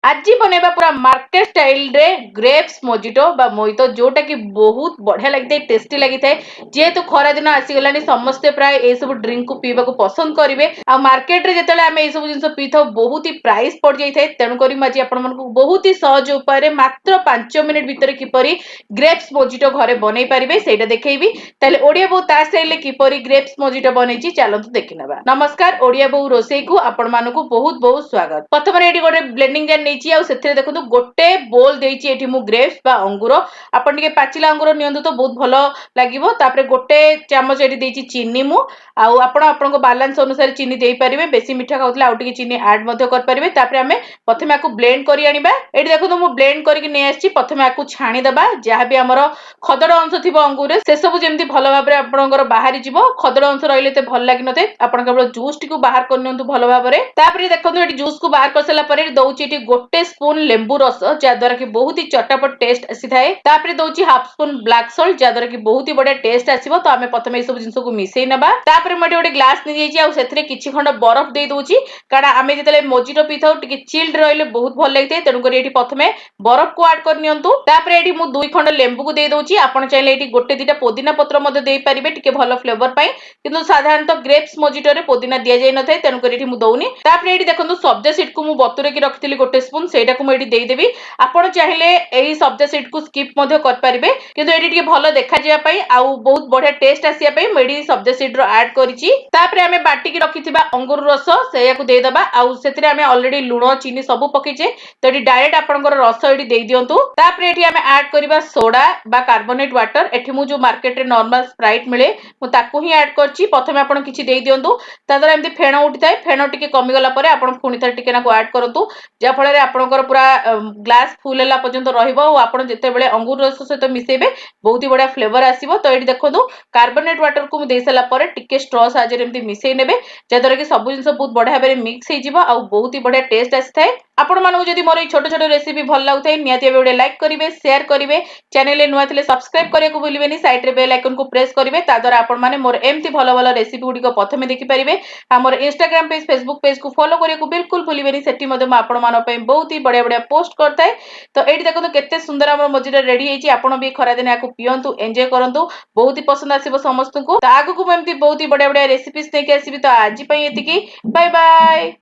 आज बनैबा पूरा market style रे ग्रेप्स मोजिटो बा मोइतो जोटा कि बहुत बढ़िया लगी टेस्टी लगी जेहेतु खरा दिन आसीगलानी समस्ते प्राय ए सब ड्रिंक को पीवा को पसंद करेंगे आ मार्केट रे जेतेले आमे ए सब जिंस पी था बहुत ही प्राइस पड़ जाई थाए तेणु करी आज आपण मानकु बहुत ही सहज उपाय रे मात्र 5 मिनिट भितर किपरि ग्रेप्स मोजिटो घरे बनै परिबे सेटा देखैबी ताले ओडिया बहु ता स्टाइल किपरि ग्रेप्स मोजिटो बनैची चलंतु देखिनबा। नमस्कार, ओडिया बहु रोसई को आपण मानकु बहुत बहुत स्वागत। प्रथम एठी गोटे ब्लेंडिंग जार नेची आ सेथिरे देखंतु गोटे बोल देइची एठी मु ग्रेप्स बा अंगूर आपण टिके पाचिला अंगूर नियंतु तो बहुत भलो लागिवो तापरे गोटे चामच एठी देइची चीनी मु आउ आपण आपनको बैलेंस अनुसार चीनी देई परिबे बेसी मिठा खाउतले आउ टिके चीनी ऐड मध्ये कर परिबे तापरे हमें प्रथमे आकु ब्लेंड करी आनिबा एठी देखंतु मु ब्लेंड करिक नै आछि प्रथमे आकु छाणी दबा जहा भी हमर खदड़ अंश थिबो अंगूर से सब जेमति भलो भाबरे आपणकर बाहरी जिवो खदड़ अंश रहिले ते भल लागि नथे आपण केवल जूस टिकु बाहर कर नियंतु भलो भाबरे तापरे देखंतु एठी जूस को बाहर कर सला परे दउची एठी गोटे स्पून लेंबू रस जा द्वारा कि बहुत ही चटापट टेस्ट आसी थाए तापरे दउची हाफ स्पून ब्लैक सॉल्ट जा द्वारा कि बहुत ही बढ़िया टेस्ट आसीबो तो हमें प्रथमे ए सब जिंस को मिसई नबा तापरे मटे गोटे ग्लास नि जेची आ सेथिरे किछि खंड बरफ दे दउची कारण आमे जेतले मोजिटो पीथाउ टिके चिल्ड रहिले बहुत भल लागिते तेनु करी एठी प्रथमे बरफ को ऐड कर नियंतु तापरे एठी मु दुई खंड लेंबू को दे दउची आपण चाहिले एठी गोटे दिटा पुदीना पत्र मध्ये देई परिबे टिके भलो फ्लेवर पई किंतु साधारणतः ग्रेप्स मोजिटो रे पुदीना दिया जाय नथाय तेनु करी एठी मु दउनी तापरे एठी देखंतु सब्जा सीड को मु बतुरे की रखितली गोटे स्पून सेटा को मु एठी देई देबी आपण चाहिले एही सब्जा सीड को स्किप मध्ये कर परिबे किंतु एठी टिके भलो देखा जिया पई आ बहुत बढ़िया टेस्ट आसिया पई मु एठी सब्जा सीड रो ऐड करिची तापरे हमें बाटी की रखिथिबा अंगूर रस सेया को देई दबा आ सेथिरे हमें ऑलरेडी लूण चीनी सब पकीचे तो एठी डायरेक्ट आपनकर रस एठी देई दियंतु तापरे एठी हमें ऐड करिबा सोडा बा कार्बोनेट वाटर एठी मु जो मार्केट रे नॉर्मल स्प्राइट मिले मु ताकू ही ऐड करची प्रथमे आपण किछि देई दियंतु तादर एमती फेण उठिथाय फेण टिके कमी गला परे आपण पुनी थर टिके ना को ऐड करंतु जा फळे रे आपनकर पूरा ग्लास फुल हला पर्यंत रहिबो और आपण जते बेले अंगूर रस सहित मिसेबे बहुत ही बढ़िया फ्लेवर आसीबो तो एठी देखंतु कार्बोनेट वाटर को मु देई सला परे टिके स्ट्रॉ साजे एमती मिसेई नेबे जा द्वारा कि सब जिंस बहुत बढ़िया बेरे मिक्स हे जिवो आ बहुत ही बढ़िया टेस्ट आसीथाय आपण मानको जदी मोर ए छोट छोट रेसिपी भल लागुथाय नियाती वीडियो लाइक करिवे शेयर करिवे चैनल ले नुआ थिले सब्सक्राइब करिया को भूलिबेनी साइड रे बेल आइकन को प्रेस करिवे ता द्वारा आपण माने मोर एमती भलो भलो रेसिपी गुडी को प्रथमे देखि परिबे हमर इंस्टाग्राम पेज फेसबुक पेज को फॉलो करिया को बिल्कुल भूलिबेनी सेठी मध्ये म आपण मानो पे बहुत ही बढ़िया बढ़िया पोस्ट करताय तो एठी देखो तो केते सुंदर हमर मोजिटो रेडी हेची आपण भी खरा दिन याकू पियंतु एन्जॉय करंतु बहुत ही पसंद आसीबो समस्त को तो आगु को एमती बहुत ही बढ़िया बढ़िया रेसिपीज नेके आसीबी तो आज पई एतिकी बाय बाय।